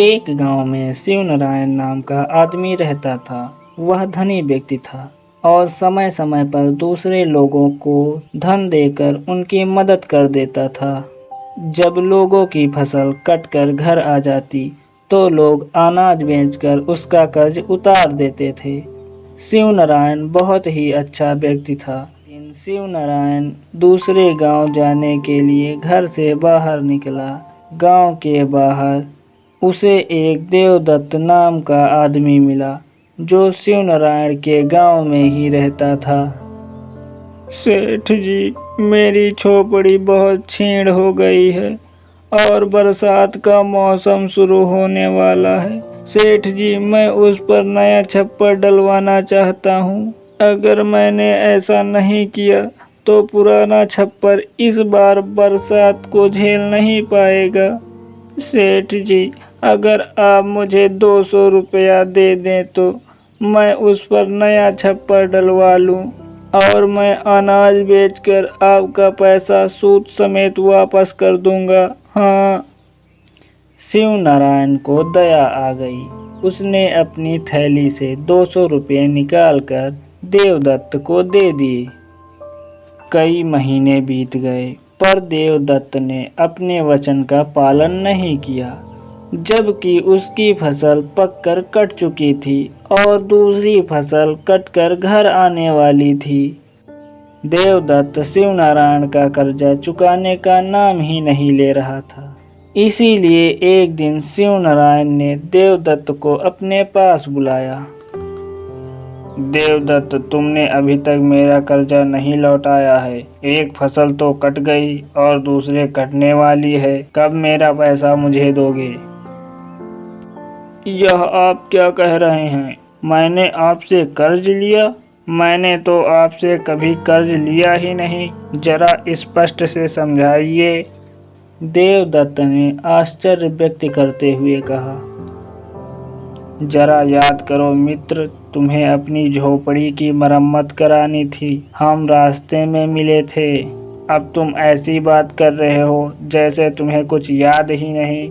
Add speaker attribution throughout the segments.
Speaker 1: एक गांव में शिव नारायण नाम का आदमी रहता था। वह धनी व्यक्ति था और समय समय पर दूसरे लोगों को धन देकर उनकी मदद कर देता था। जब लोगों की फसल कटकर घर आ जाती तो लोग अनाज बेचकर उसका कर्ज उतार देते थे। शिव नारायण बहुत ही अच्छा व्यक्ति था। शिव नारायण दूसरे गांव जाने के लिए घर से बाहर निकला। गांव के बाहर उसे एक देवदत्त नाम का आदमी मिला जो शिव नारायण के गांव में ही रहता था। सेठ जी, मेरी झोपड़ी बहुत छीण हो गई है और बरसात का मौसम शुरू होने वाला है। सेठ जी, मैं उस पर नया छप्पर डलवाना चाहता हूँ। अगर मैंने ऐसा नहीं किया तो पुराना छप्पर इस बार बरसात को झेल नहीं पाएगा। सेठ जी, अगर आप मुझे 200 रुपया दे दें तो मैं उस पर नया छप्पर डलवा लूँ और मैं अनाज बेचकर आपका पैसा सूद समेत वापस कर दूंगा। हाँ। शिव नारायण को दया आ गई। उसने अपनी थैली से 200 रुपये निकालकर देवदत्त को दे दिए। कई महीने बीत गए पर देवदत्त ने अपने वचन का पालन नहीं किया। जबकि उसकी फसल पककर कट चुकी थी और दूसरी फसल कटकर घर आने वाली थी। देवदत्त शिव नारायण का कर्जा चुकाने का नाम ही नहीं ले रहा था। इसीलिए एक दिन शिव नारायण ने देवदत्त को अपने पास बुलाया। देवदत्त, तुमने अभी तक मेरा कर्जा नहीं लौटाया है। एक फसल तो कट गई और दूसरे कटने वाली है। कब मेरा पैसा मुझे दोगे? यह आप क्या कह रहे हैं? मैंने आपसे कर्ज लिया? मैंने तो आपसे कभी कर्ज लिया ही नहीं। जरा स्पष्ट से समझाइए। देवदत्त ने आश्चर्य व्यक्त करते हुए कहा। जरा याद करो मित्र, तुम्हें अपनी झोपड़ी की मरम्मत करानी थी। हम रास्ते में मिले थे। अब तुम ऐसी बात कर रहे हो जैसे तुम्हें कुछ याद ही नहीं।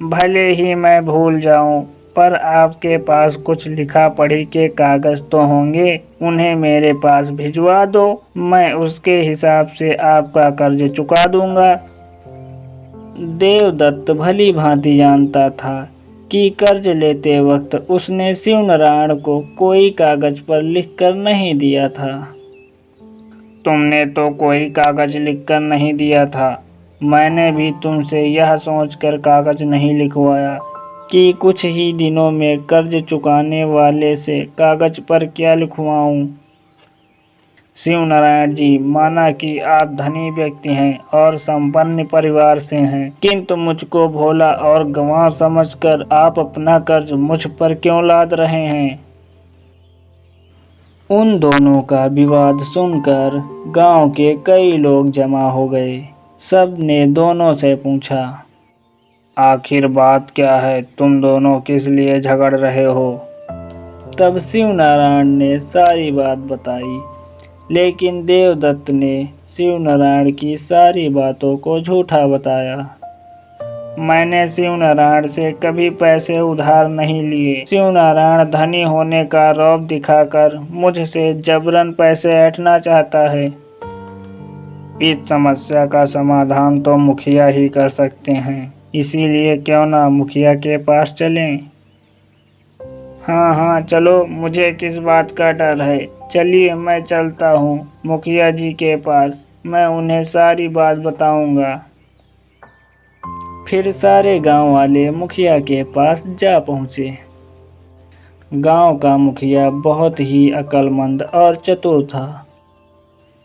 Speaker 1: भले ही मैं भूल जाऊं, पर आपके पास कुछ लिखा पढ़ी के कागज तो होंगे। उन्हें मेरे पास भिजवा दो, मैं उसके हिसाब से आपका कर्ज चुका दूंगा। देवदत्त भली भांति जानता था कि कर्ज लेते वक्त उसने शिव नारायण को कोई कागज पर लिखकर नहीं दिया था। तुमने तो कोई कागज लिखकर नहीं दिया था। मैंने भी तुमसे यह सोचकर कागज नहीं लिखवाया कि कुछ ही दिनों में कर्ज चुकाने वाले से कागज पर क्या लिखवाऊं। शिव नारायण जी, माना कि आप धनी व्यक्ति हैं और संपन्न परिवार से हैं, किंतु मुझको भोला और गंवार समझकर आप अपना कर्ज मुझ पर क्यों लाद रहे हैं? उन दोनों का विवाद सुनकर गांव के कई लोग जमा हो गए। सब ने दोनों से पूछा, आखिर बात क्या है? तुम दोनों किस लिए झगड़ रहे हो? तब शिव नारायण ने सारी बात बताई, लेकिन देवदत्त ने शिव नारायण की सारी बातों को झूठा बताया। मैंने शिव नारायण से कभी पैसे उधार नहीं लिए। शिव नारायण धनी होने का रौब दिखाकर मुझसे जबरन पैसे ऐंठना चाहता है। इस समस्या का समाधान तो मुखिया ही कर सकते हैं, इसीलिए क्यों ना मुखिया के पास चलें? हाँ, चलो, मुझे किस बात का डर है। चलिए, मैं चलता हूँ मुखिया जी के पास। मैं उन्हें सारी बात बताऊंगा। फिर सारे गांव वाले मुखिया के पास जा पहुँचे। गांव का मुखिया बहुत ही अक्लमंद और चतुर था।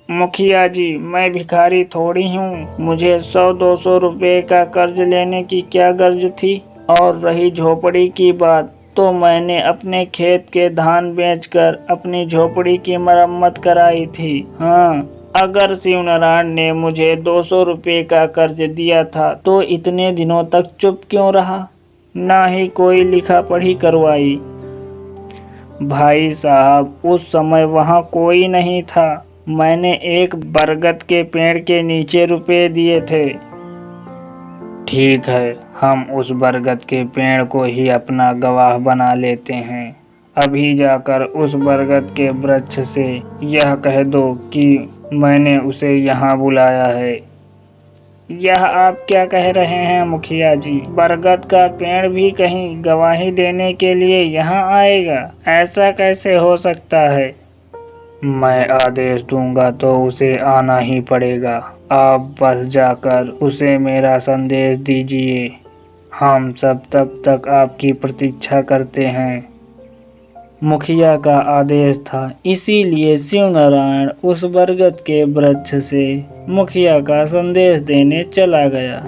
Speaker 1: मुखिया जी, मैं भिखारी थोड़ी हूँ। मुझे 100-200 रुपये का कर्ज लेने की क्या गर्ज थी? और रही झोपड़ी की बात, तो मैंने अपने खेत के धान बेचकर अपनी झोपड़ी की मरम्मत कराई थी। हाँ, अगर शिव नारायण ने मुझे 200 रुपये का कर्ज दिया था तो इतने दिनों तक चुप क्यों रहा? ना ही कोई लिखा पढ़ी करवाई। भाई साहब, उस समय वहाँ कोई नहीं था। मैंने एक बरगद के पेड़ के नीचे रुपए दिए थे। ठीक है, हम उस बरगद के पेड़ को ही अपना गवाह बना लेते हैं। अभी जाकर उस बरगद के वृक्ष से यह कह दो कि मैंने उसे यहाँ बुलाया है। यह आप क्या कह रहे हैं मुखिया जी? बरगद का पेड़ भी कहीं गवाही देने के लिए यहाँ आएगा? ऐसा कैसे हो सकता है? मैं आदेश दूंगा तो उसे आना ही पड़ेगा। आप बस जाकर उसे मेरा संदेश दीजिए। हम सब तब तक आपकी प्रतीक्षा करते हैं। मुखिया का आदेश था, इसीलिए शिव नारायण उस बरगद के वृक्ष से मुखिया का संदेश देने चला गया।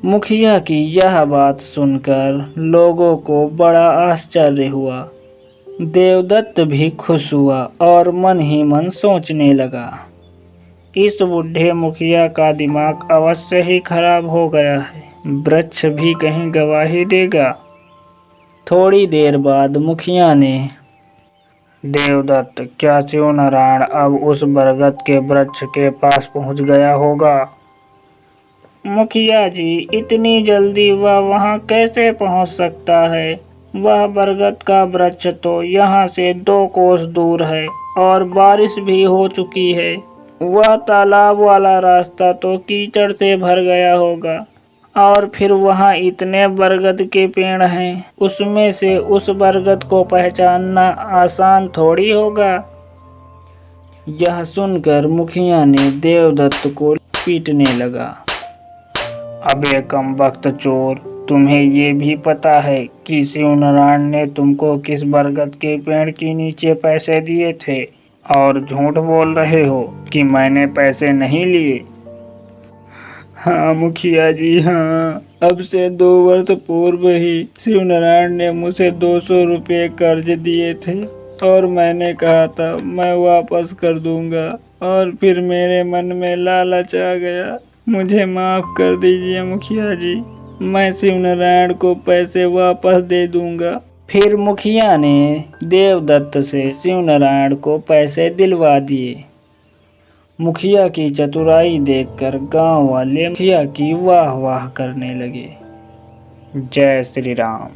Speaker 1: मुखिया की यह बात सुनकर लोगों को बड़ा आश्चर्य हुआ। देवदत्त भी खुश हुआ और मन ही मन सोचने लगा, इस बूढ़े मुखिया का दिमाग अवश्य ही खराब हो गया है। वृक्ष भी कहीं गवाही देगा। थोड़ी देर बाद मुखिया ने, देवदत्त, क्या शिव नारायण अब उस बरगद के वृक्ष के पास पहुंच गया होगा? मुखिया जी, इतनी जल्दी वह वहां कैसे पहुंच सकता है? वह बरगद का वृक्ष तो यहाँ से 2 कोस दूर है और बारिश भी हो चुकी है। वह तालाब वाला रास्ता तो कीचड़ से भर गया होगा और फिर वहाँ इतने बरगद के पेड़ हैं, उसमें से उस बरगद को पहचानना आसान थोड़ी होगा। यह सुनकर मुखिया ने देवदत्त को पीटने लगा। अबे कमबख्त चोर, तुम्हें ये भी पता है कि शिव नारायण ने तुमको किस बरगद के पेड़ के नीचे पैसे दिए थे और झूठ बोल रहे हो कि मैंने पैसे नहीं लिए? हाँ मुखिया जी, हाँ। अब से 2 वर्ष पूर्व ही शिव नारायण ने मुझे 200 रुपये कर्ज दिए थे और मैंने कहा था मैं वापस कर दूंगा, और फिर मेरे मन में लालच आ गया। मुझे माफ कर दीजिए मुखिया जी, मैं शिव नारायण को पैसे वापस दे दूंगा। फिर मुखिया ने देवदत्त से शिव नारायण को पैसे दिलवा दिए। मुखिया की चतुराई देखकर गांव वाले मुखिया की वाह वाह करने लगे। जय श्री राम।